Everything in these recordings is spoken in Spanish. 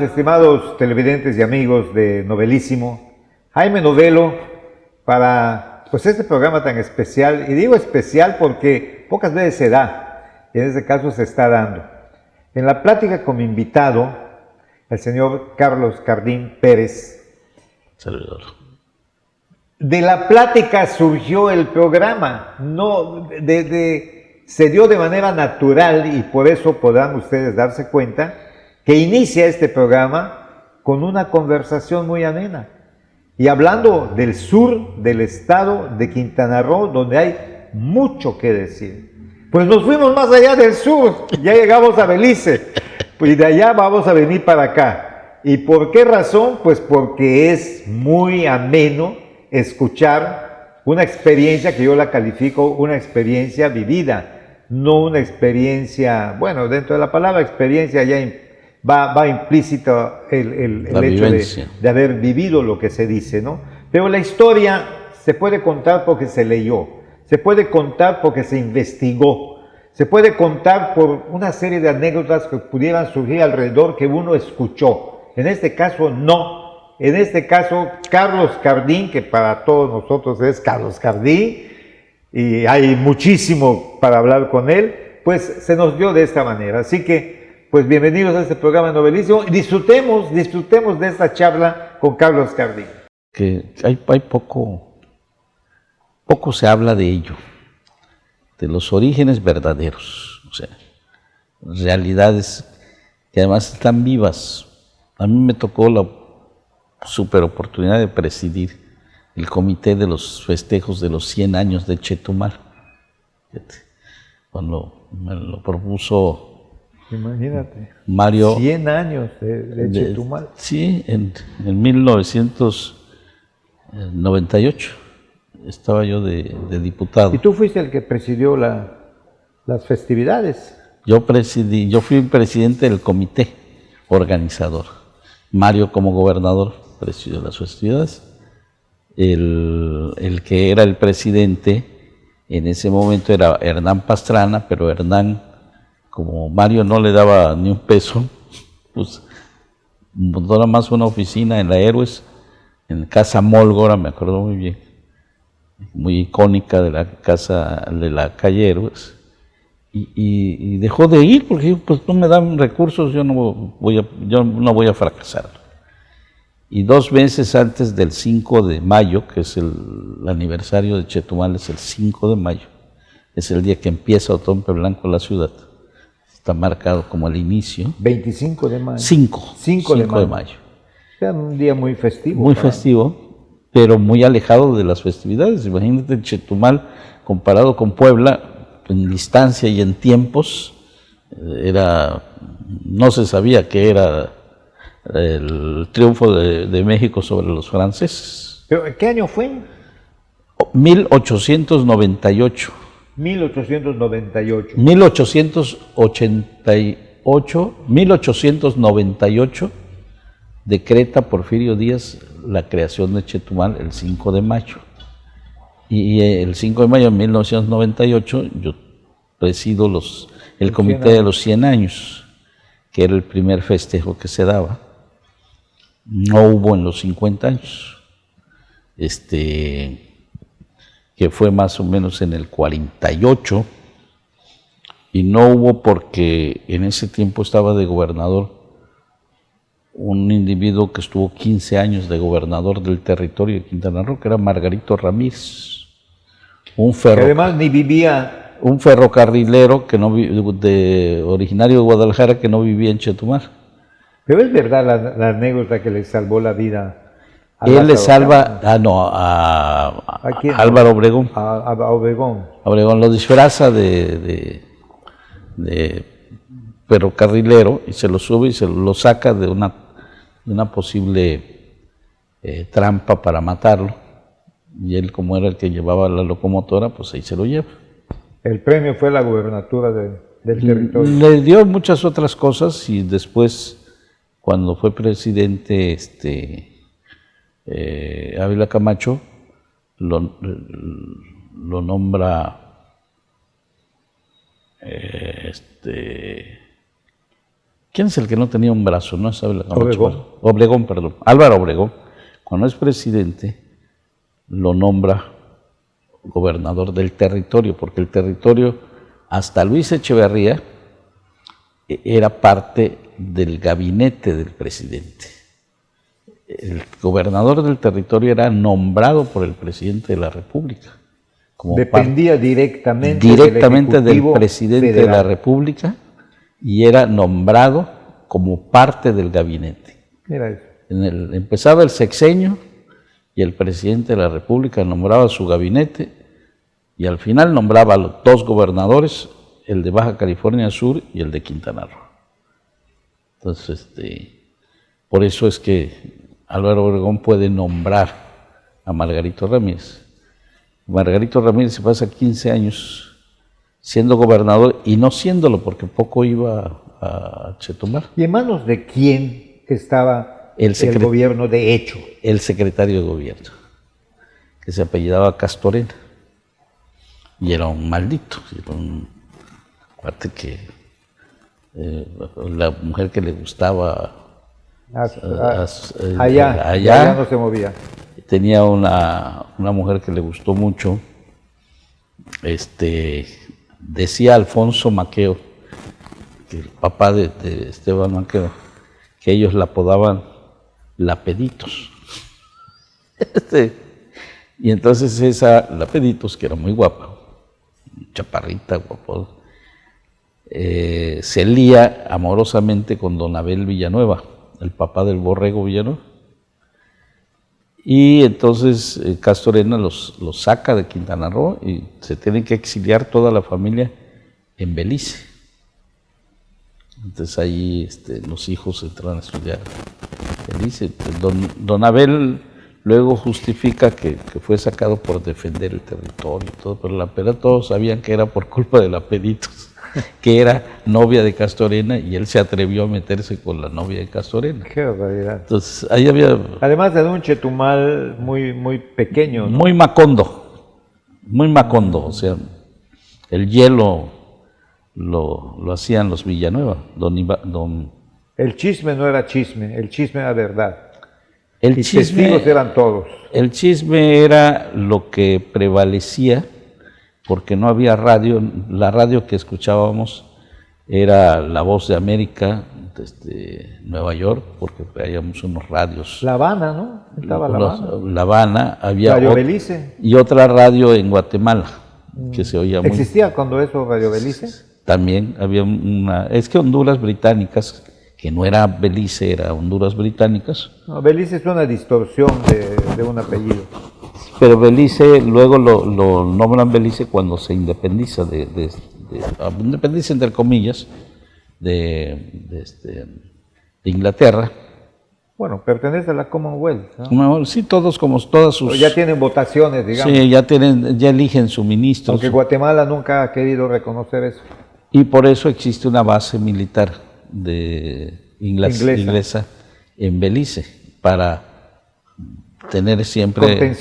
estimados televidentes y amigos de Novelísimo, Jaime Novelo para pues este programa tan especial, y digo especial porque pocas veces se da, y en este caso se está dando. En la plática con mi invitado, el señor Carlos Cardín Pérez, servidor. De la plática surgió el programa, se dio de manera natural, y por eso podrán ustedes darse cuenta que inicia este programa con una conversación muy amena y hablando del sur del estado de Quintana Roo, donde hay mucho que decir. Pues nos fuimos más allá del sur, ya llegamos a Belice, y de allá vamos a venir para acá. ¿Y por qué razón? Pues porque es muy ameno escuchar una experiencia que yo la califico una experiencia vivida, no una experiencia, bueno, dentro de la palabra experiencia ya va implícito el hecho de haber vivido lo que se dice, ¿no? Pero la historia se puede contar porque se leyó, se puede contar porque se investigó, se puede contar por una serie de anécdotas que pudieran surgir alrededor que uno escuchó. En este caso, no. En este caso, Carlos Cardín, que para todos nosotros es Carlos Cardín, y hay muchísimo para hablar con él, pues se nos dio de esta manera. Así que, pues bienvenidos a este programa Novelísimo y disfrutemos de esta charla con Carlos Cardín. Que hay poco se habla de ello, de los orígenes verdaderos, o sea, realidades que además están vivas. A mí me tocó la super oportunidad de presidir el comité de los festejos de los 100 años de Chetumal. Cuando me lo propuso, imagínate, Mario, 100 años de Chetumal. Sí, en 1998 estaba yo de diputado. ¿Y tú fuiste el que presidió las festividades? Yo fui presidente del comité organizador. Mario, como gobernador, presidió las festividades. El que era el presidente en ese momento era Hernán Pastrana, pero Hernán, como Mario no le daba ni un peso, pues montó nada más una oficina en la Héroes, en Casa Mólgora, me acuerdo muy bien, muy icónica de la casa de la calle Héroes, y dejó de ir porque pues no me dan recursos, yo no voy a fracasar. Y 2 meses antes del 5 de mayo, que es el aniversario de Chetumal, es el 5 de mayo, es el día que empieza Otompe Blanco la ciudad. Está marcado como el inicio. 25 de mayo. 5 de mayo. Era un día muy festivo. Muy festivo, pero muy alejado de las festividades. Imagínate Chetumal comparado con Puebla, en distancia y en tiempos, no se sabía que era el triunfo de México sobre los franceses. ¿Pero qué año fue? 1898. 1898. 1898 decreta Porfirio Díaz la creación de Chetumal el 5 de mayo. Y el 5 de mayo de 1998 yo presido el comité de los 100 años, que era el primer festejo que se daba. No hubo en los 50 años. Que fue más o menos en el 48, y no hubo porque en ese tiempo estaba de gobernador un individuo que estuvo 15 años de gobernador del territorio de Quintana Roo, que era Margarito Ramírez, que además ni vivía, un ferrocarrilero que originario de Guadalajara, que no vivía en Chetumal. Pero es verdad la anécdota que le salvó la vida. Él le salva a Álvaro Obregón. A Obregón. Obregón lo disfraza de ferrocarrilero y se lo sube y se lo saca de una posible trampa para matarlo. Y él, como era el que llevaba la locomotora, pues ahí se lo lleva. El premio fue la gubernatura del territorio. Le dio muchas otras cosas, y después, cuando fue presidente Ávila Camacho, lo nombra ¿Quién es el que no tenía un brazo? No sabe la Obregón. Obregón, perdón. Álvaro Obregón, cuando es presidente, lo nombra gobernador del territorio, porque el territorio, hasta Luis Echeverría, era parte del gabinete del presidente. El gobernador del territorio era nombrado por el presidente de la República. Dependía directamente del presidente de la República y era nombrado como parte del gabinete. Mira eso. Empezaba el sexenio y el presidente de la República nombraba su gabinete y al final nombraba a los dos gobernadores, el de Baja California Sur y el de Quintana Roo. Entonces, por eso es que Álvaro Obregón puede nombrar a Margarito Ramírez. Margarito Ramírez se pasa 15 años siendo gobernador y no siéndolo porque poco iba a Chetumal. ¿Y en manos de quién estaba el gobierno de hecho? El secretario de gobierno, que se apellidaba Castorena. Y era un maldito. Aparte que la mujer que le gustaba allá no se movía. Tenía una mujer que le gustó mucho, decía Alfonso Maqueo, que el papá de Esteban Maqueo, que ellos la apodaban Lapeditos. Y entonces esa Lapeditos, que era muy guapa, chaparrita, guapo, se lía amorosamente con don Abel Villanueva, el papá del Borrego Villanueva. Y entonces Castorena los saca de Quintana Roo y se tienen que exiliar toda la familia en Belice. Entonces ahí los hijos entran a estudiar en Belice. Don Abel luego justifica que fue sacado por defender el territorio y todo, pero todos sabían que era por culpa de Lapeditos, que era novia de Castorena y él se atrevió a meterse con la novia de Castorena. Qué barbaridad. Entonces ahí había... Además de un Chetumal muy, muy pequeño, ¿no? Muy macondo, o sea, el hielo lo hacían los Villanueva. El chisme no era chisme, el chisme era verdad. Y testigos eran todos. El chisme era lo que prevalecía, porque no había radio. La radio que escuchábamos era La Voz de América, desde Nueva York, porque habíamos unos radios. La Habana, ¿no? Estaba La Habana. La Habana, había Radio Belice. Y otra radio en Guatemala, que se oía muy... ¿Existía cuando eso Radio Belice? También había una... Es que Honduras Británicas, que no era Belice, era Honduras Británicas. No, Belice es una distorsión de un apellido. Pero Belice, luego lo nombran Belice cuando se independiza independiza entre comillas, de Inglaterra. Bueno, pertenece a la Commonwealth, ¿no? Sí, todas sus... Pero ya tienen votaciones, digamos. Sí, ya eligen su ministro. Aunque Guatemala nunca ha querido reconocer eso. Y por eso existe una base militar inglesa en Belice, para tener siempre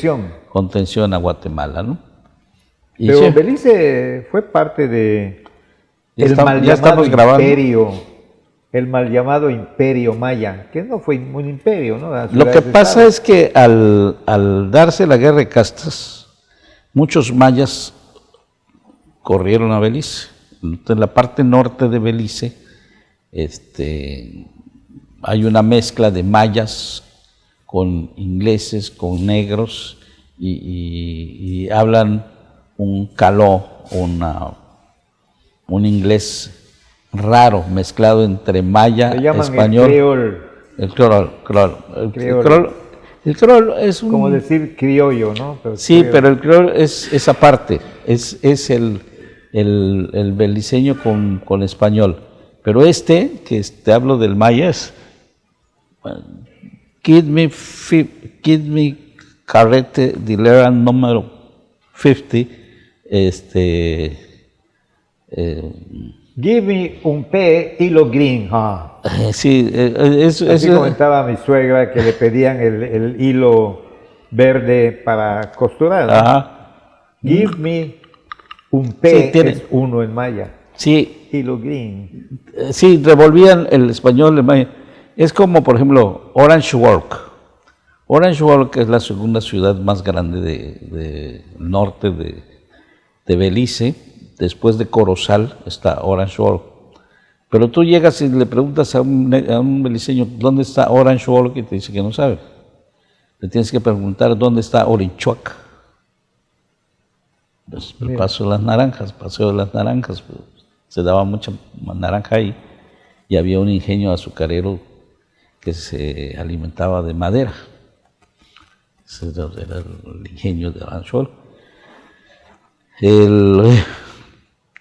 contención a Guatemala, ¿no? Pero Belice fue parte de el mal llamado imperio maya, que no fue un imperio, ¿no? Lo que pasa es que al darse la guerra de castas, muchos mayas corrieron a Belice. En la parte norte de Belice hay una mezcla de mayas con ingleses, con negros, y hablan un caló, un inglés raro, mezclado entre maya, español. El creol es un... Como decir criollo, ¿no? Pero sí, pero el creol es esa parte, es el beliceño con español. Pero que te hablo del maya, es... Give me carrete dilera número 50, Give me un hilo green. Sí, así comentaba mi suegra que le pedían el hilo verde para costurar, ¿no? Ajá. Give me un P, es uno en maya. Sí, Hilo Green. sí, revolvían el español. Es como, por ejemplo, Orange Walk. Orange Walk es la segunda ciudad más grande del norte de Belice. Después de Corozal está Orange Walk. Pero tú llegas y le preguntas a un beliceño dónde está Orange Walk y te dice que no sabe. Le tienes que preguntar dónde está Orinchuac. Pues, el Paseo de las Naranjas, pues, se daba mucha naranja ahí y había un ingenio azucarero que se alimentaba de madera. Ese era el ingenio de Orange Walk.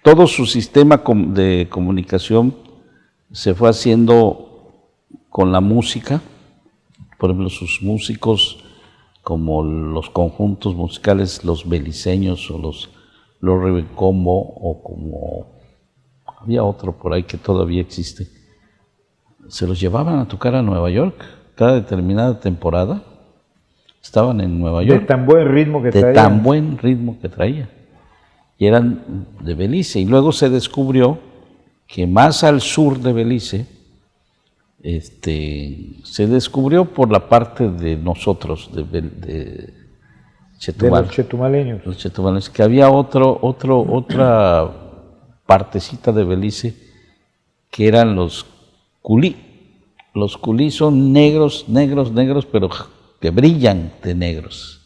Todo su sistema de comunicación se fue haciendo con la música. Por ejemplo, sus músicos, como los conjuntos musicales, los beliceños o los Rebecombo, o como había otro por ahí que todavía existe, se los llevaban a tocar a Nueva York cada determinada temporada. Estaban en Nueva York. De tan buen ritmo que traía. De tan buen ritmo que traía. Y eran de Belice. Y luego se descubrió que más al sur de Belice, se descubrió por la parte de nosotros, de Chetumal. De los chetumaleños. Los chetumaleños, que había otra partecita de Belice que eran los culí. Los culí son negros, pero que brillan de negros.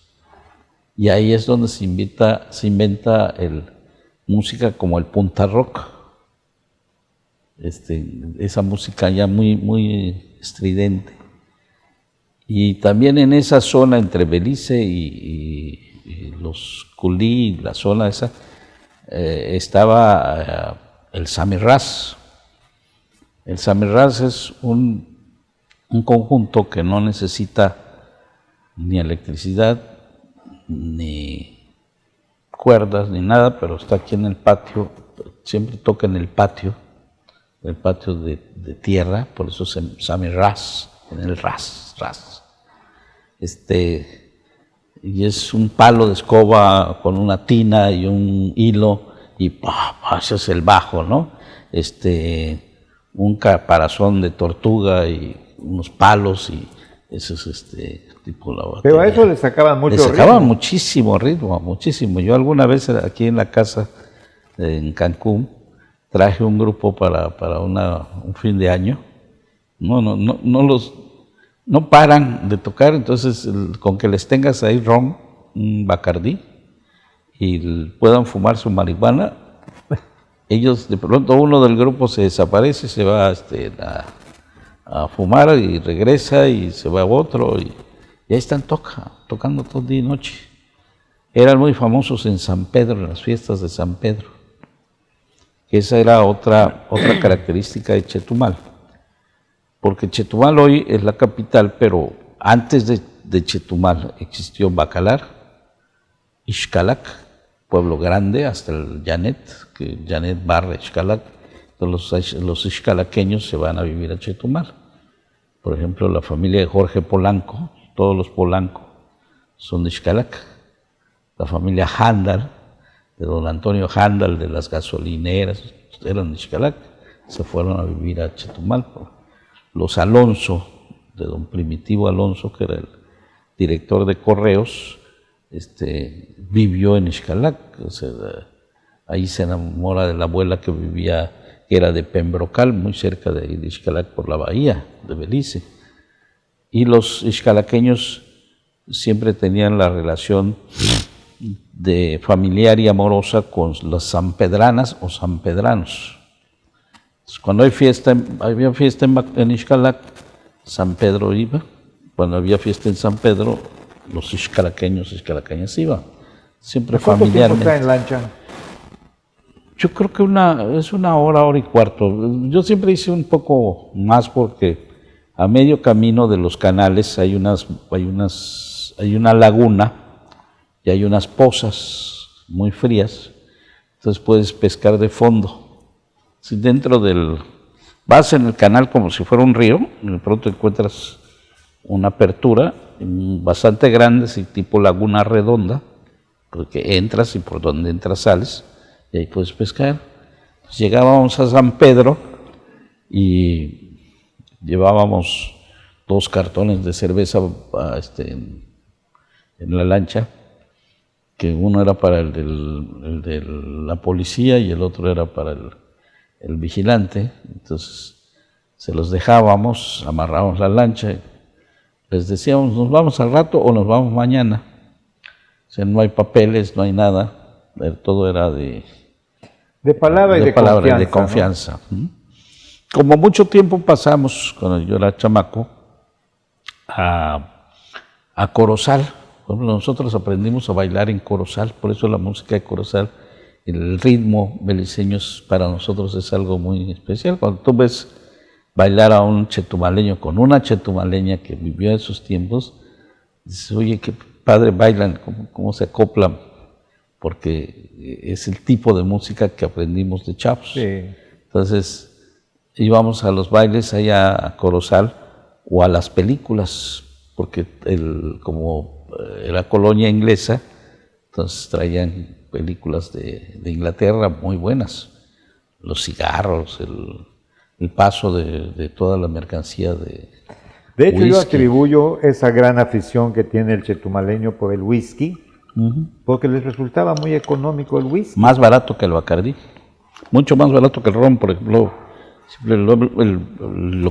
Y ahí es donde se inventa música como el punta rock. Esa música ya muy estridente. Y también en esa zona entre Belice y los culí, la zona esa, estaba el samirrás. El samirrás es un conjunto que no necesita ni electricidad, ni cuerdas, ni nada, pero está aquí en el patio, siempre toca en el patio de tierra, por eso se llama ras, en el ras. Y es un palo de escoba con una tina y un hilo, y ese es el bajo, ¿no? Un caparazón de tortuga y unos palos, y eso es tipo la batería. Pero a eso le sacaban mucho ritmo. Le sacaban muchísimo ritmo, muchísimo. Yo alguna vez aquí en la casa, en Cancún, traje un grupo para un fin de año. No paran de tocar, entonces con que les tengas ahí ron, un Bacardí, y puedan fumar su marihuana, ellos de pronto uno del grupo se desaparece, se va a fumar y regresa y se va a otro y ahí están tocando todo día y noche. Eran muy famosos en San Pedro, en las fiestas de San Pedro. Esa era otra característica de Chetumal. Porque Chetumal hoy es la capital, pero antes de Chetumal existió Bacalar, Ixcalac, pueblo grande, hasta el Llanet, que Llanet barra Ixcalac. Entonces los ixcalaqueños se van a vivir a Chetumal. Por ejemplo, la familia de Jorge Polanco, todos los Polanco son de Ixcalac. La familia Handal, de don Antonio Handal, de las gasolineras, eran de Ixcalac, se fueron a vivir a Chetumal. Los Alonso, de don Primitivo Alonso, que era el director de correos, vivió en Ixcalac. Ahí se enamora de la abuela que era de Pembrocal, muy cerca de Ixcalac, por la bahía de Belice. Y los ixcalaqueños siempre tenían la relación de familiar y amorosa con las sanpedranas o sanpedranos. Entonces, cuando había fiesta en Ixcalac, San Pedro iba. Cuando había fiesta en San Pedro, los ixcalaqueñas iban. Siempre familiarmente. ¿Cuánto tiempo está en lancha? Yo creo que es una hora y cuarto. Yo siempre hice un poco más porque a medio camino de los canales hay una laguna y hay unas pozas muy frías. Entonces puedes pescar de fondo. Si vas en el canal como si fuera un río, y de pronto encuentras una apertura bastante grande, así tipo laguna redonda, porque entras y por donde entras sales, y ahí puedes pescar. Llegábamos a San Pedro y llevábamos 2 cartones de cerveza en la lancha, que uno era para el de la policía y el otro era para el vigilante. Entonces se los dejábamos, amarrábamos la lancha, les decíamos, ¿nos vamos al rato o nos vamos mañana? O sea, no hay papeles, no hay nada, todo era de palabra y de confianza. ¿No? Como mucho tiempo pasamos, cuando yo era chamaco, a Corozal. Por ejemplo, nosotros aprendimos a bailar en Corozal, por eso la música de Corozal, el ritmo beliceño para nosotros es algo muy especial. Cuando tú ves bailar a un chetumaleño con una chetumaleña que vivió en esos tiempos, dices, oye, qué padre bailan, cómo se acoplan, porque es el tipo de música que aprendimos de chavos. Sí. Entonces íbamos a los bailes allá a Corozal o a las películas, porque como era colonia inglesa, entonces traían películas de Inglaterra muy buenas, los cigarros, el paso de toda la mercancía de hecho, whisky. yo atribuyo esa gran afición que tiene el chetumaleño por el whisky, porque les resultaba muy económico el whisky. Más barato que el Bacardí, mucho más barato que el ron, por ejemplo.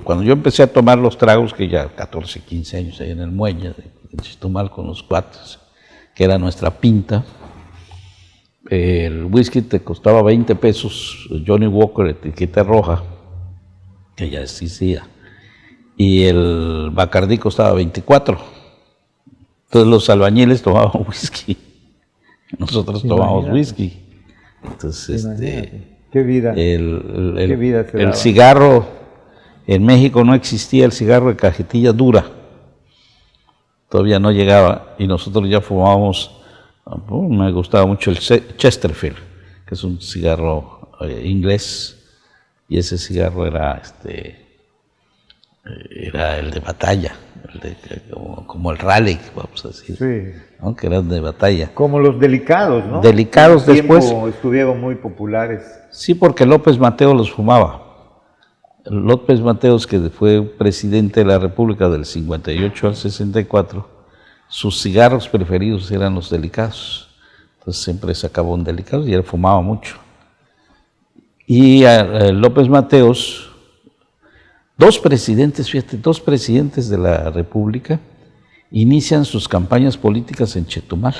Cuando yo empecé a tomar los tragos, que ya 14, 15 años ahí en el muelle de Chetumal con los cuates, que era nuestra pinta, el whisky te costaba 20 pesos, Johnny Walker, etiqueta roja, que ya existía, y el Bacardí costaba 24. Entonces los albañiles tomaban whisky, nosotros tomábamos whisky. Entonces, qué vida. El cigarro, en México no existía el cigarro de cajetilla dura, todavía no llegaba, y nosotros ya fumábamos, me gustaba mucho el Chesterfield, que es un cigarro inglés, y ese cigarro era el de batalla, como el Raleigh, vamos a decir, sí, ¿no? Que eran de batalla. Como los delicados, ¿no? Delicados después. Estuvieron muy populares. Sí, porque López Mateos los fumaba. López Mateos, que fue presidente de la República del 58 al 64, sus cigarros preferidos eran los delicados. Entonces siempre sacaba un delicado y él fumaba mucho. Y López Mateos, 2 presidentes de la República inician sus campañas políticas en Chetumal.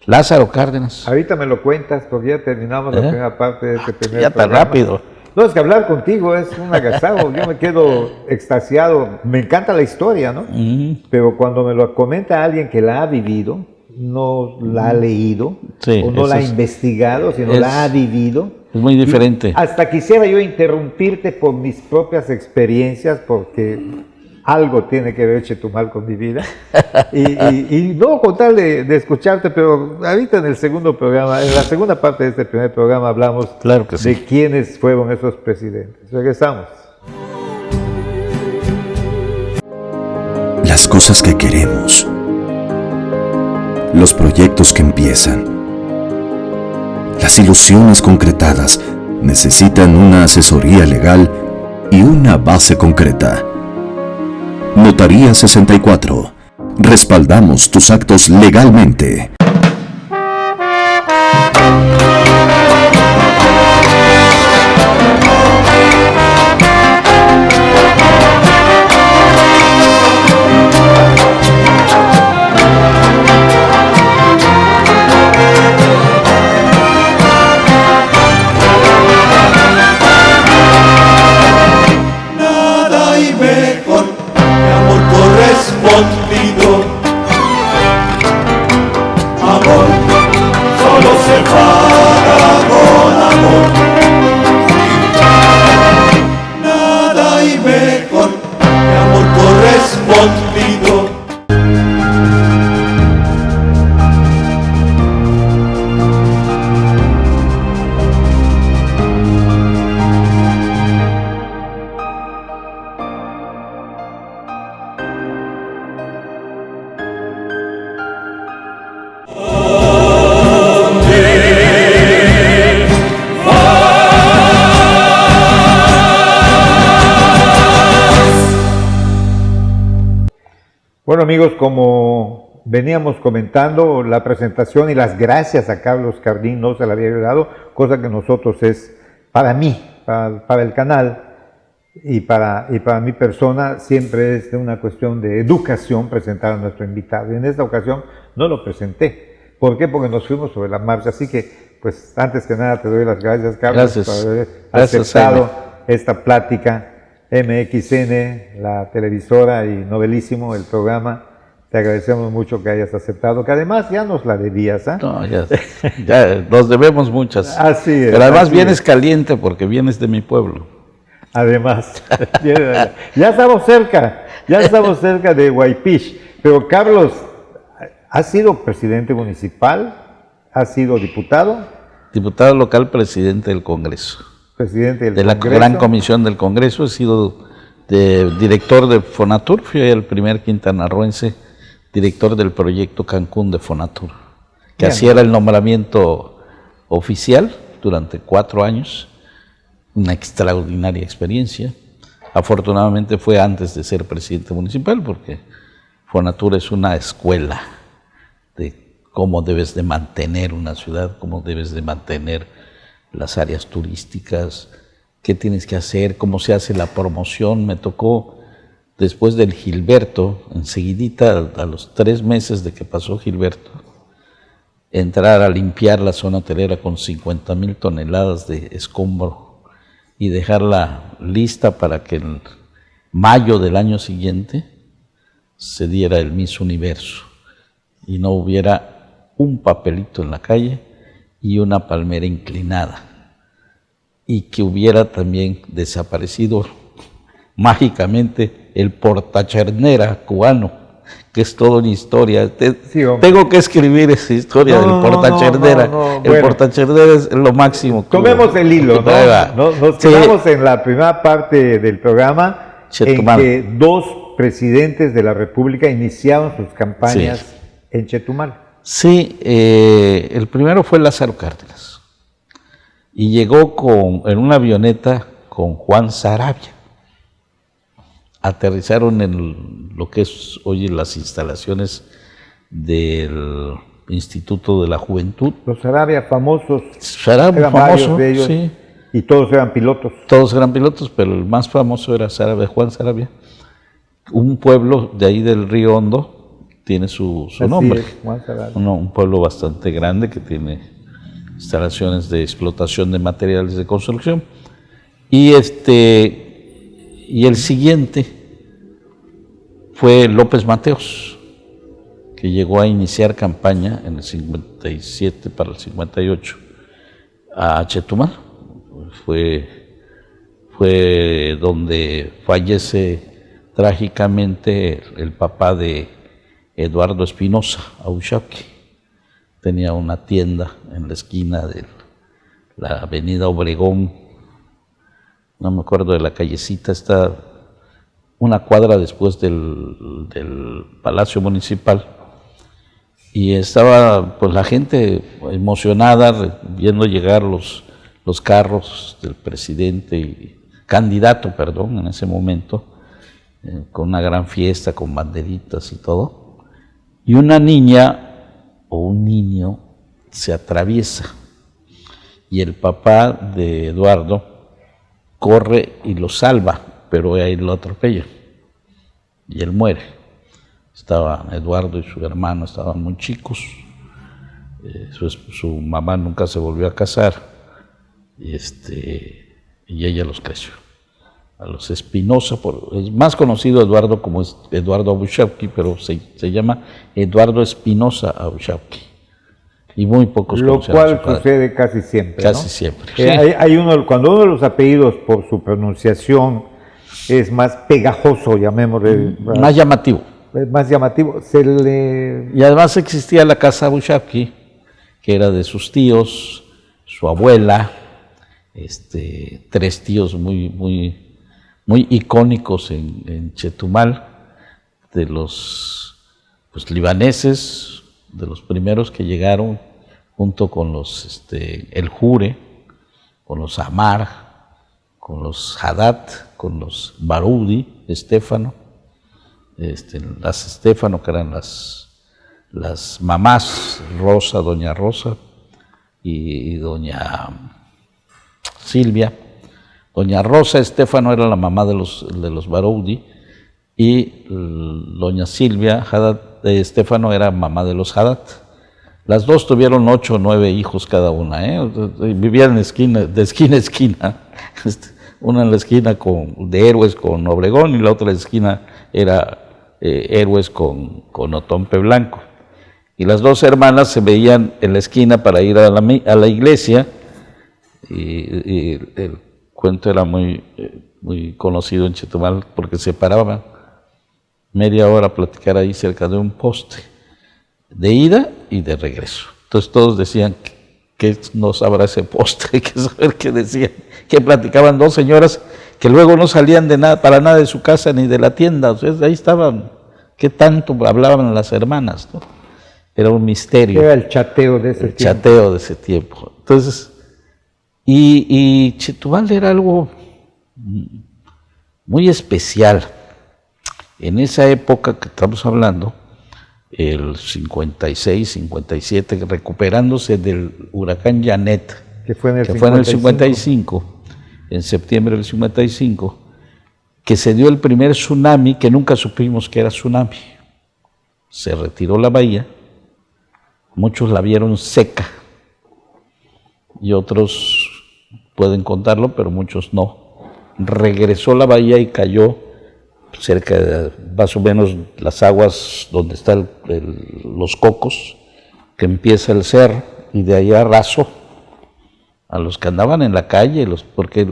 Lázaro Cárdenas. Ahorita me lo cuentas porque ya terminamos la primera parte de este primer ya tan programa. rápido. No, es que hablar contigo es un agasajo, yo me quedo extasiado, me encanta la historia, ¿no? Pero cuando me lo comenta alguien que la ha vivido, no la ha leído, sí, o no la ha investigado, sino la ha vivido. Es muy diferente. Y hasta quisiera yo interrumpirte por mis propias experiencias, porque algo tiene que ver Chetumal con mi vida. y no con tal de escucharte, pero ahorita en el segundo programa, en la segunda parte de este primer programa, hablamos claro que sí, de quiénes fueron esos presidentes. Regresamos. Las cosas que queremos, los proyectos que empiezan, las ilusiones concretadas necesitan una asesoría legal y una base concreta. Notaría 64. Respaldamos tus actos legalmente. Amor solo se paga Bueno, amigos, como veníamos comentando, la presentación y las gracias a Carlos Cardín no se la había dado, cosa que nosotros es, para mí, para el canal y para mi persona, siempre es de una cuestión de educación presentar a nuestro invitado. Y en esta ocasión no lo presenté. ¿Por qué? Porque nos fuimos sobre la marcha. Así que, pues, antes que nada te doy las gracias, Carlos, por haber aceptado esta plática. MXN, la televisora, y Novelísimo, el programa. Te agradecemos mucho que hayas aceptado, que además ya nos la debías, ¿ah? No, ya nos debemos muchas. Así es. Pero además así vienes caliente porque vienes de mi pueblo. Además, ya estamos cerca de Huaypich. Pero Carlos, ¿has sido presidente municipal? ¿Has sido diputado? Diputado local, presidente del Congreso. Presidente del de la Congreso. Gran Comisión del Congreso. He sido director de Fonatur, fui el primer quintanarroense director del proyecto Cancún de Fonatur, que Bien. así era el nombramiento oficial durante 4 años, una extraordinaria experiencia. Afortunadamente fue antes de ser presidente municipal, porque Fonatur es una escuela de cómo debes de mantener una ciudad, cómo debes de mantener las áreas turísticas, qué tienes que hacer, cómo se hace la promoción. Me tocó, después del Gilberto, enseguidita, a los 3 meses de que pasó Gilberto, entrar a limpiar la zona hotelera con 50,000 toneladas de escombro y dejarla lista para que en mayo del año siguiente se diera el Miss Universo y no hubiera un papelito en la calle y una palmera inclinada, y que hubiera también desaparecido mágicamente el portachernera cubano, que es toda una historia. Sí, hombre. Tengo que escribir esa historia del portachernera. El bueno. portachernera es lo máximo. Tomemos el hilo, ¿no? Nos Sí. quedamos en la primera parte del programa Chetumal. en que 2 presidentes de la República iniciaron sus campañas en Chetumal. Sí, el primero fue Lázaro Cárdenas y llegó en una avioneta con Juan Saravia. Aterrizaron en lo que es hoy las instalaciones del Instituto de la Juventud. Los Sarabia famosos, Saravia, eran famoso, varios de ellos, sí. y todos eran pilotos. Todos eran pilotos, pero el más famoso era Saravia, Juan Saravia. Un pueblo de ahí del Río Hondo tiene su Así nombre. es, Juan Sarabia. Un pueblo bastante grande que tiene instalaciones de explotación de materiales de construcción. Y el siguiente fue López Mateos, que llegó a iniciar campaña en el 57 para el 58 a Chetumal. Fue donde fallece trágicamente el papá de Eduardo Espinosa, Auchauqui. Tenía una tienda en la esquina de la avenida Obregón, no me acuerdo de la callecita, está una cuadra después del Palacio Municipal, y estaba pues la gente emocionada viendo llegar los carros del presidente, candidato, perdón, en ese momento, con una gran fiesta, con banderitas y todo, y una niña o un niño se atraviesa y el papá de Eduardo corre y lo salva, pero ahí lo atropella y él muere. Eduardo y su hermano estaban muy chicos, su mamá nunca se volvió a casar, y ella los creció. A los Espinosa, es más conocido Eduardo como Eduardo Auchauqui, pero se llama Eduardo Espinosa Auchauqui. Y muy pocos Lo conocen a cual su padre. sucede casi siempre. Casi ¿no? siempre. Sí. Hay cuando uno de los apellidos por su pronunciación es más pegajoso, llamémosle. Más llamativo. Es más llamativo. Y además existía la casa Auchauqui, que era de sus tíos, su abuela, 3 tíos muy icónicos en Chetumal, de los libaneses, de los primeros que llegaron, junto con los El Jure, con los Amar, con los Haddad, con los Barudi, Estéfano, las Estéfano, que eran las mamás, Rosa, doña Rosa y doña Silvia. Doña Rosa Estéfano era la mamá de los Barodi y doña Silvia Haddad de Estéfano era mamá de los Haddad. Las dos tuvieron 8 o 9 hijos cada una, vivían de esquina a esquina. Una en la esquina de Héroes con Obregón y la otra esquina era Héroes con Otompe Blanco. Y las dos hermanas se veían en la esquina para ir a la iglesia, y el cuento era muy conocido en Chetumal porque se paraban media hora a platicar ahí cerca de un poste, de ida y de regreso. Entonces todos decían que no sabrá ese poste, que saber qué decían, que platicaban dos señoras que luego no salían para nada de su casa ni de la tienda. Entonces ahí estaban, qué tanto hablaban las hermanas, ¿no? Era un misterio. Era el chateo de ese tiempo. Chateo de ese tiempo. Entonces, y Chetumal era algo muy especial. En esa época que estamos hablando, el 56, 57, recuperándose del huracán Janet, que fue en el 55, en septiembre del 55, que se dio el primer tsunami, que nunca supimos que era tsunami. Se retiró la bahía, muchos la vieron seca, y otros pueden contarlo, pero muchos no. Regresó la bahía y cayó cerca de más o menos las aguas donde están los cocos, que empieza el cerro, y de ahí arrasó a los que andaban en la calle, porque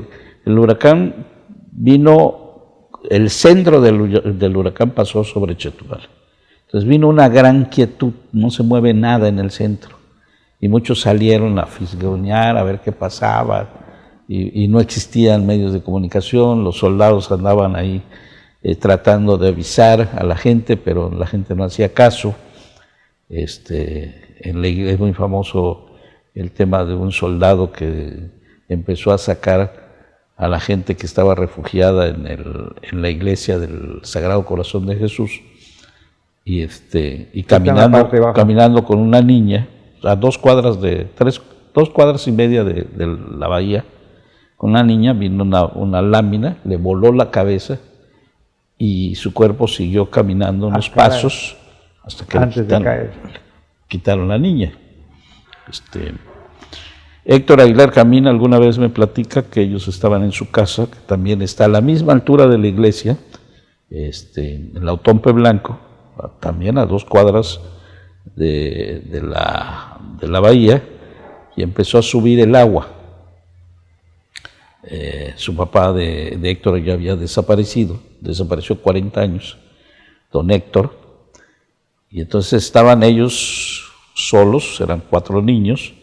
el huracán vino, el centro del huracán pasó sobre Chetumal. Entonces vino una gran quietud, no se mueve nada en el centro, y muchos salieron a fisgonear, a ver qué pasaba, y no existían medios de comunicación, los soldados andaban ahí tratando de avisar a la gente, pero la gente no hacía caso. Es muy famoso el tema de un soldado que empezó a sacar a la gente que estaba refugiada en la iglesia del Sagrado Corazón de Jesús, y caminando con una niña a 2 cuadras y media de la bahía, con una niña, vino una lámina, le voló la cabeza y su cuerpo siguió caminando unos pasos hasta que quitaron la niña. Héctor Aguilar Camín alguna vez me platica que ellos estaban en su casa, que también está a la misma altura de la iglesia, en la Otompe Blanco, también a 2 cuadras de la bahía, y empezó a subir el agua. Su papá de Héctor ya había desapareció 40 años, don Héctor, y entonces estaban ellos solos, eran 4 niños,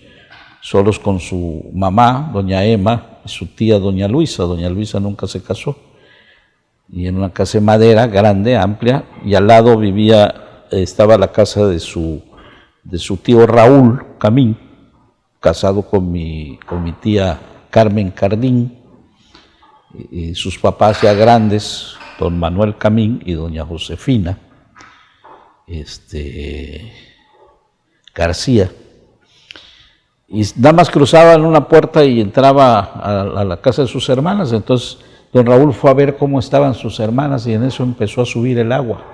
solos con su mamá, doña Emma, y su tía, doña Luisa. Doña Luisa nunca se casó, y en una casa de madera grande, amplia, y al lado estaba la casa de su tío Raúl Camín, casado con mi tía Carmen Cardín, y sus papás ya grandes, don Manuel Camín y doña Josefina García. Y nada más cruzaban una puerta y entraba a la casa de sus hermanas. Entonces don Raúl fue a ver cómo estaban sus hermanas, y en eso empezó a subir el agua.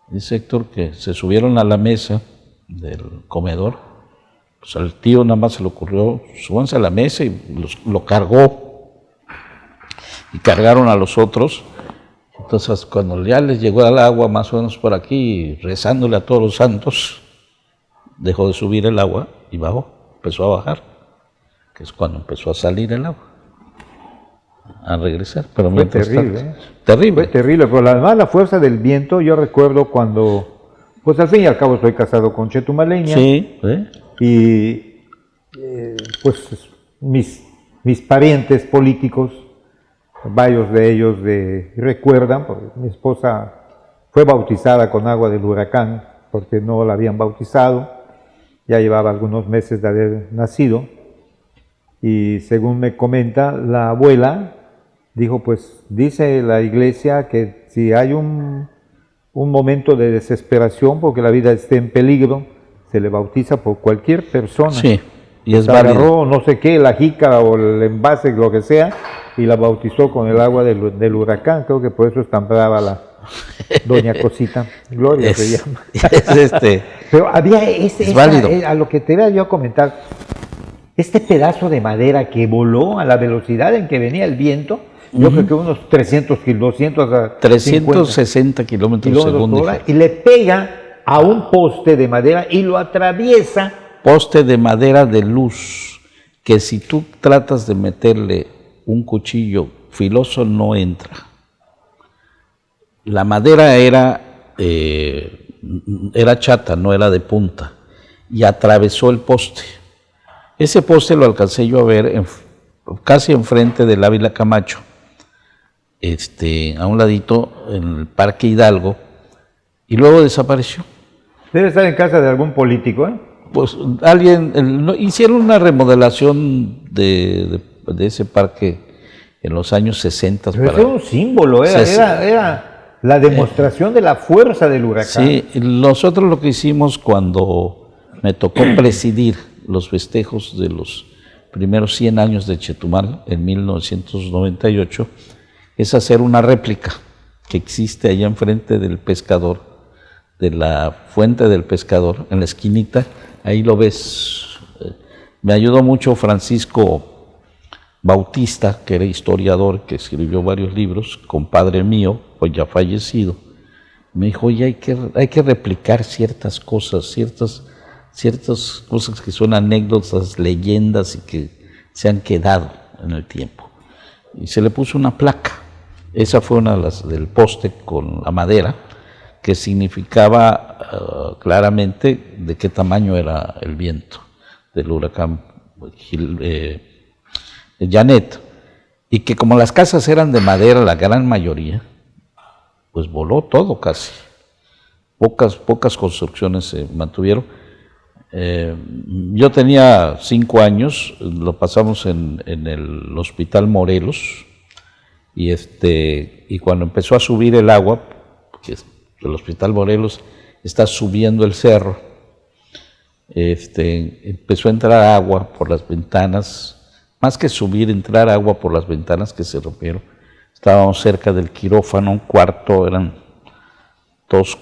Dice Héctor que se subieron a la mesa del comedor. Pues al tío nada más se le ocurrió, súbanse a la mesa, y lo cargó, y cargaron a los otros. Entonces cuando ya les llegó el agua más o menos por aquí, rezándole a todos los santos, dejó de subir el agua y bajó, empezó a bajar, que es cuando empezó a salir el agua, a regresar. Pero fue terrible, terrible. Fue terrible, pero además la fuerza del viento, yo recuerdo cuando, pues al fin y al cabo estoy casado con chetumaleña. Sí, y pues mis parientes políticos, varios de ellos recuerdan, porque mi esposa fue bautizada con agua del huracán, porque no la habían bautizado, ya llevaba algunos meses de haber nacido, y según me comenta la abuela, dijo, pues dice la iglesia que si hay un un momento de desesperación porque la vida esté en peligro, se le bautiza por cualquier persona. Sí, y es Se válido. agarró no sé qué, la jícara o el envase, lo que sea, y la bautizó con el agua del huracán. Creo que por eso es tan brava la doña Cosita. Gloria se llama. Pero había válido. a lo que te iba yo a comentar, este pedazo de madera que voló a la velocidad en que venía el viento, yo creo que unos 300 kilos, 360 kilómetros por segundo. y le pega a un poste de madera y lo atraviesa. Poste de madera de luz, que si tú tratas de meterle un cuchillo filoso no entra. La madera era chata, no era de punta, y atravesó el poste. Ese poste lo alcancé yo a ver casi enfrente del Ávila Camacho, a un ladito en el Parque Hidalgo, y luego desapareció. Debe estar en casa de algún político, ¿eh? Pues hicieron una remodelación de ese parque en los años 60. Pero era un símbolo, era la demostración de la fuerza del huracán. Sí, nosotros lo que hicimos cuando me tocó presidir los festejos de los primeros 100 años de Chetumal, en 1998, es hacer una réplica que existe allá enfrente del pescador, de la fuente del pescador, en la esquinita, ahí lo ves. Me ayudó mucho Francisco Bautista, que era historiador, que escribió varios libros, compadre mío, pues ya fallecido. Me dijo, oye, hay que replicar ciertas cosas que son anécdotas, leyendas y que se han quedado en el tiempo. Y se le puso una placa. Esa fue una de las del poste con la madera, que significaba claramente de qué tamaño era el viento del huracán Janet, y que como las casas eran de madera, la gran mayoría, pues voló todo casi. Pocas construcciones se mantuvieron. Yo tenía 5 años, lo pasamos en el Hospital Morelos, y cuando empezó a subir el agua, porque el Hospital Morelos está subiendo el cerro, empezó a entrar agua por las ventanas, más que subir, entrar agua por las ventanas que se rompieron. Estábamos cerca del quirófano, un cuarto, eran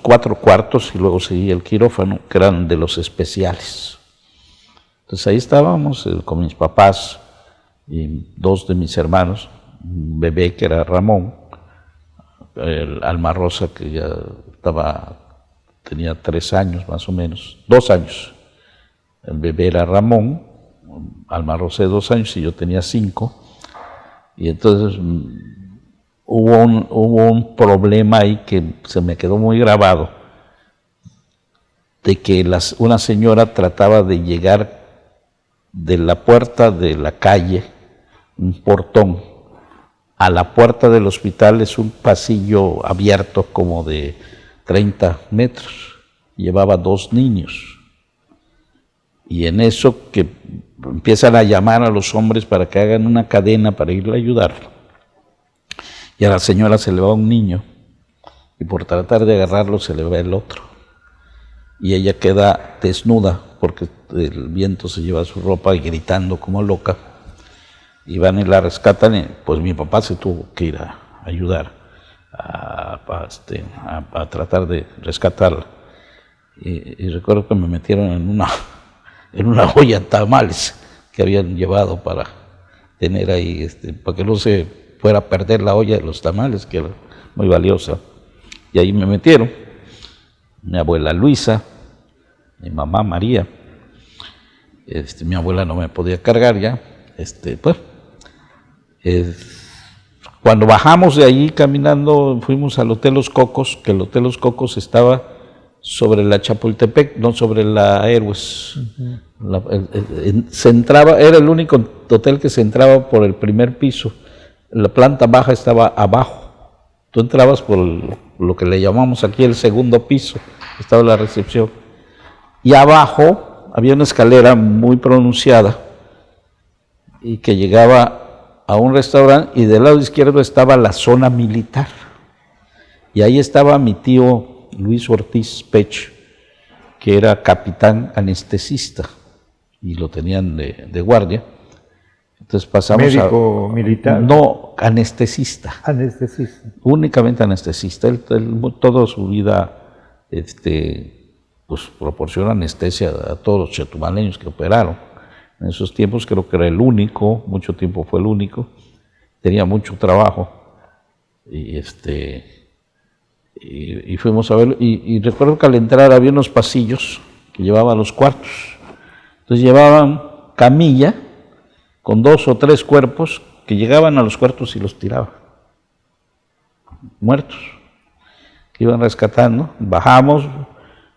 4 cuartos y luego seguía el quirófano, que eran de los especiales. Entonces ahí estábamos con mis papás y 2 de mis hermanos, un bebé que era Ramón, el Alma Rosa que ya tenía 3 años más o menos, 2 años. El bebé era Ramón, Alma Rosa de 2 años y yo tenía 5. Y entonces hubo un problema ahí que se me quedó muy grabado, de que una señora trataba de llegar de la puerta de la calle, un portón, a la puerta del hospital. Es un pasillo abierto como de 30 metros. Llevaba 2 niños. Y en eso que empiezan a llamar a los hombres para que hagan una cadena para irle a ayudar. Y a la señora se le va un niño, y por tratar de agarrarlo se le va el otro. Y ella queda desnuda porque el viento se lleva su ropa y gritando como loca. Y van y la rescatan, y pues mi papá se tuvo que ir a ayudar a tratar de rescatarla. Y recuerdo que me metieron en una olla de tamales que habían llevado para tener ahí, para que no se fuera a perder la olla de los tamales, que era muy valiosa. Y ahí me metieron mi abuela Luisa, mi mamá María. Mi abuela no me podía cargar ya. Cuando bajamos de allí caminando, fuimos al Hotel Los Cocos, que el Hotel Los Cocos estaba sobre la Chapultepec, no sobre la Héroes. Se entraba, era el único hotel que se entraba por el primer piso. La planta baja estaba abajo. Tú entrabas por lo que le llamamos aquí el segundo piso, estaba la recepción. Y abajo había una escalera muy pronunciada y que llegaba a un restaurante, y del lado izquierdo estaba la zona militar. Y ahí estaba mi tío Luis Ortiz Pech, que era capitán anestesista y lo tenían de guardia. Entonces pasamos ¿Médico militar? No, anestesista. Anestesista. Únicamente anestesista. Él toda su vida pues proporciona anestesia a todos los chetumaleños que operaron. En esos tiempos creo que era el único, mucho tiempo fue el único. Tenía mucho trabajo. Y fuimos a verlo. Y recuerdo que al entrar había unos pasillos que llevaban a los cuartos. Entonces llevaban camilla con 2 o 3 cuerpos que llegaban a los cuartos y los tiraban. Muertos. Que iban rescatando. Bajamos,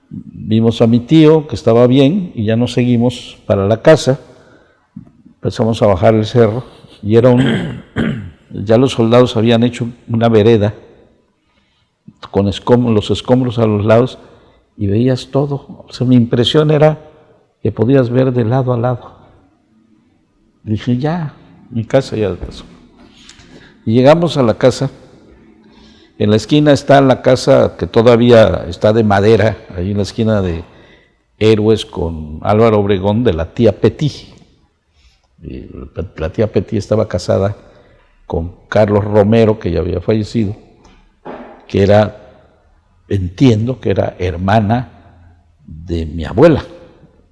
vimos a mi tío que estaba bien y ya nos seguimos para la casa. Empezamos a bajar el cerro y era ya los soldados habían hecho una vereda con los escombros a los lados y veías todo. O sea, mi impresión era que podías ver de lado a lado. Dije, ya, mi casa ya pasó. Y llegamos a la casa. En la esquina está la casa que todavía está de madera, ahí en la esquina de Héroes con Álvaro Obregón, de la tía Petí. Y la tía Petí estaba casada con Carlos Romero, que ya había fallecido, que entiendo que era hermana de mi abuela.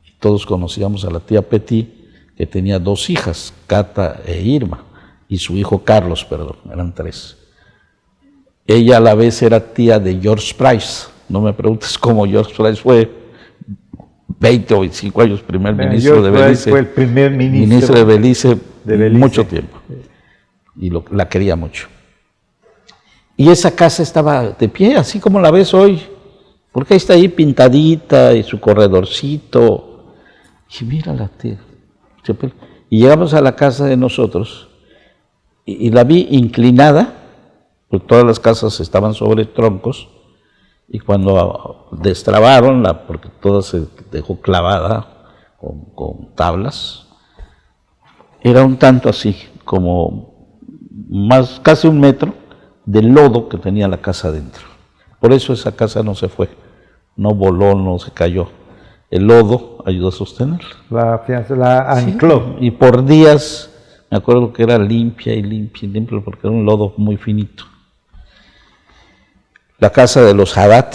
Y todos conocíamos a la tía Petí, que tenía 2 hijas, Cata e Irma, y su hijo Carlos, perdón, eran 3. Ella a la vez era tía de George Price. No me preguntes cómo George Price fue 20 o 25 años primer ministro de Belice. Fue el primer ministro de Belice mucho tiempo. Y la quería mucho. Y esa casa estaba de pie, así como la ves hoy, porque está ahí pintadita y su corredorcito. Y mira la tía. Y llegamos a la casa de nosotros y la vi inclinada, porque todas las casas estaban sobre troncos, y cuando destrabaron, porque toda se dejó clavada con tablas, era un tanto así, como casi 1 metro de lodo que tenía la casa adentro. Por eso esa casa no se fue, no voló, no se cayó. El lodo ayudó a sostenerla. La fianza la ancló. Sí, y por días, me acuerdo que era limpia y limpia y limpia, porque era un lodo muy finito. La casa de los Haddad,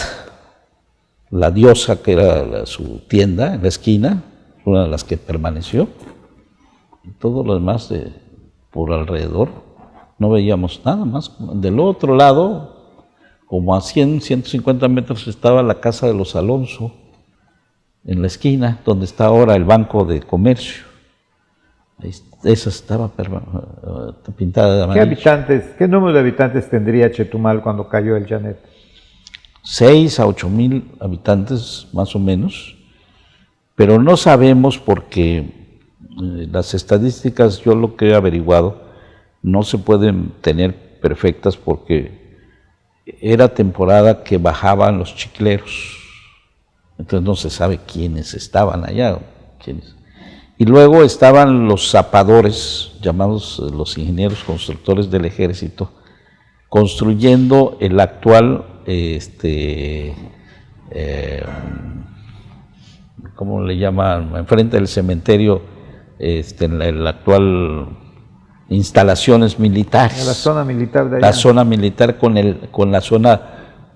la diosa que era su tienda en la esquina, una de las que permaneció. Y todo lo demás por alrededor, no veíamos nada más. Del otro lado, como a 100, 150 metros, estaba la casa de los Alonso, en la esquina, donde está ahora el Banco de Comercio. Esa estaba pintada de amarillo. ¿Qué número de habitantes tendría Chetumal cuando cayó el Janet? 6 a 8 mil habitantes, más o menos, pero no sabemos porque las estadísticas, yo lo que he averiguado, no se pueden tener perfectas porque era temporada que bajaban los chicleros, entonces no se sabe quiénes estaban allá. Y luego estaban los zapadores, llamados los ingenieros constructores del ejército, construyendo el actual, ¿cómo le llaman? Enfrente del cementerio, en la actual instalaciones militares. La zona militar de allá. La zona militar con la zona,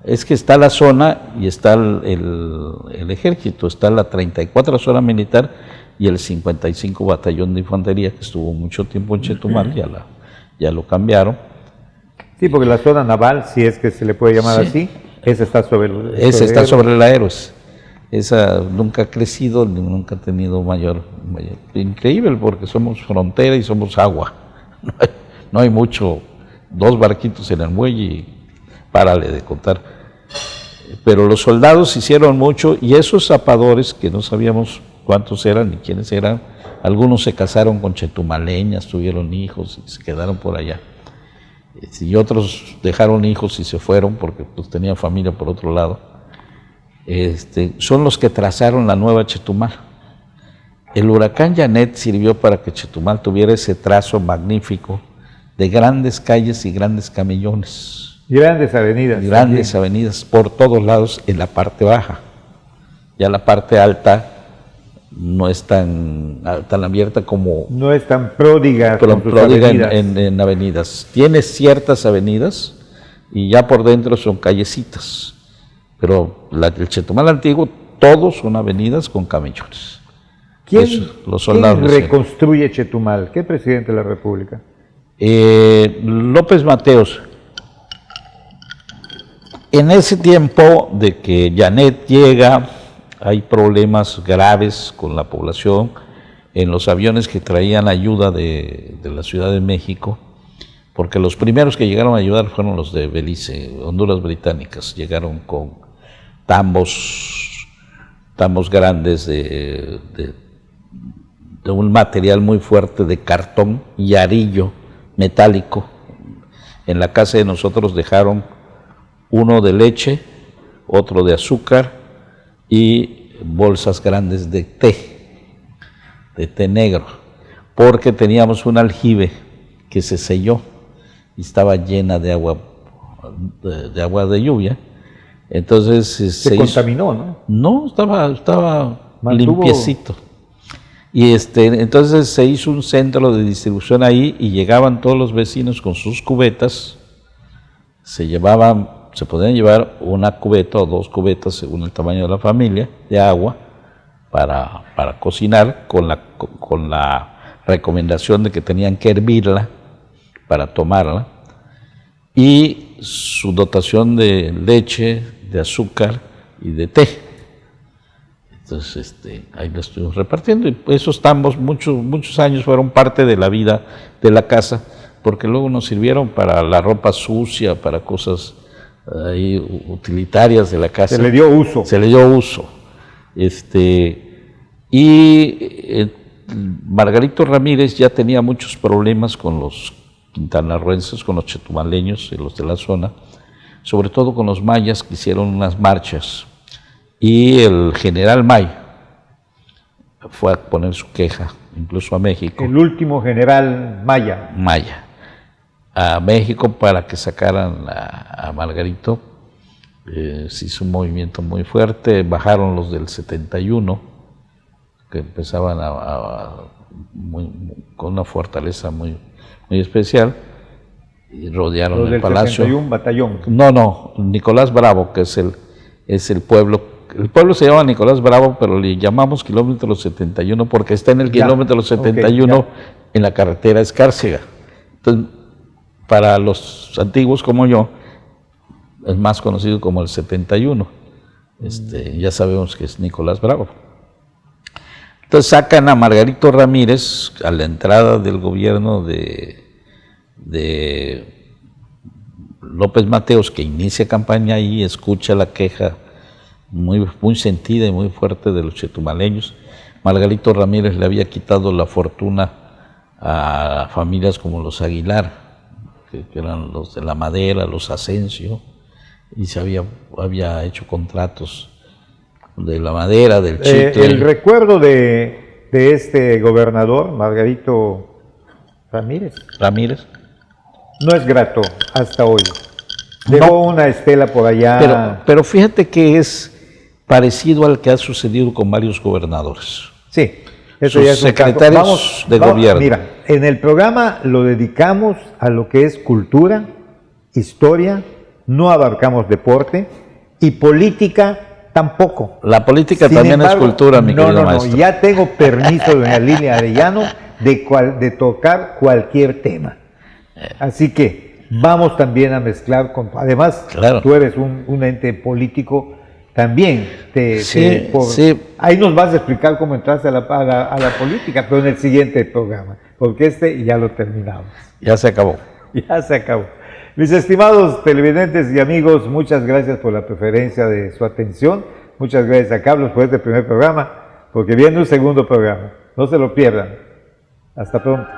es que está la zona y está el ejército, está la 34 zona militar y el 55 batallón de infantería, que estuvo mucho tiempo en Chetumal, ya lo cambiaron. Sí, porque la zona naval, si es que se le puede llamar así, esa está sobre la Héroes. Esa nunca ha crecido, nunca ha tenido mayor. Increíble, porque somos frontera y somos agua. No hay mucho, 2 barquitos en el muelle y párale de contar. Pero los soldados hicieron mucho y esos zapadores, que no sabíamos cuántos eran ni quiénes eran, algunos se casaron con chetumaleñas, tuvieron hijos y se quedaron por allá. Y otros dejaron hijos y se fueron porque pues tenían familia por otro lado. Son los que trazaron la nueva Chetumal. El huracán Janet sirvió para que Chetumal tuviera ese trazo magnífico de grandes calles y grandes camellones. Grandes avenidas. Grandes avenidas por todos lados en la parte baja. Ya la parte alta no es tan abierta como... No es tan pródiga, con sus pródiga avenidas. en avenidas. Tiene ciertas avenidas y ya por dentro son callecitas. Pero el Chetumal antiguo, todos son avenidas con camellones. ¿Quién ¿Quién reconstruye Chetumal? ¿Qué presidente de la República? López Mateos. En ese tiempo de que Janet llega, hay problemas graves con la población en los aviones que traían ayuda de la Ciudad de México, porque los primeros que llegaron a ayudar fueron los de Belice, Honduras Británicas. Llegaron con tambos grandes de un material muy fuerte de cartón y arillo metálico. En la casa de nosotros dejaron uno de leche, otro de azúcar y bolsas grandes de té negro, porque teníamos un aljibe que se selló y estaba llena de agua de lluvia. Entonces se contaminó, ¿no? No, estaba limpiecito. Y entonces se hizo un centro de distribución ahí y llegaban todos los vecinos con sus cubetas. Se podían llevar una cubeta o dos cubetas según el tamaño de la familia de agua para cocinar, con la recomendación de que tenían que hervirla para tomarla, y su dotación de leche, de azúcar y de té. Entonces ahí lo estuvimos repartiendo, y esos tambos muchos años fueron parte de la vida de la casa, porque luego nos sirvieron para la ropa sucia, para cosas ahí utilitarias de la casa. Se le dio uso. Se le dio uso. Margarito Ramírez ya tenía muchos problemas con los quintanarroenses, con los chetumaleños y los de la zona, sobre todo con los mayas, que hicieron unas marchas, y el general May fue a poner su queja, incluso a México. El último general Maya. A México, para que sacaran a Margarito. Se hizo un movimiento muy fuerte, bajaron los del 71, que empezaban con una fortaleza muy especial, y rodearon el palacio. 61 batallón. No, Nicolás Bravo, que es el pueblo. El pueblo se llama Nicolás Bravo, pero le llamamos kilómetro 71 porque está en el kilómetro 71, en la carretera Escárcega. Entonces, para los antiguos como yo, es más conocido como el 71. Ya sabemos que es Nicolás Bravo. Entonces sacan a Margarito Ramírez a la entrada del gobierno de López Mateos, que inicia campaña ahí, escucha la queja muy sentida y muy fuerte de los chetumaleños. Margarito Ramírez le había quitado la fortuna a familias como los Aguilar, que eran los de la madera, los Asensio, y se había hecho contratos de la madera, del chicle. El recuerdo de este gobernador, Margarito Ramírez, no es grato hasta hoy. Dejó una estela por allá. Pero fíjate que es parecido al que ha sucedido con varios gobernadores. Sí, eso sus ya es secretarios de gobierno. Mira, en el programa lo dedicamos a lo que es cultura, historia, no abarcamos deporte, y política tampoco. La política Sin también embargo, es cultura, mi querido maestro. No, ya tengo permiso de doña Lilia Arellano de tocar cualquier tema. Así que vamos también a mezclar además, claro, tú eres un ente político también. Sí. Ahí nos vas a explicar cómo entraste a la política, pero en el siguiente programa, porque ya lo terminamos. Ya se acabó. Ya se acabó. Mis estimados televidentes y amigos, muchas gracias por la preferencia de su atención. Muchas gracias a Carlos por este primer programa, porque viene un segundo programa. No se lo pierdan. Hasta pronto.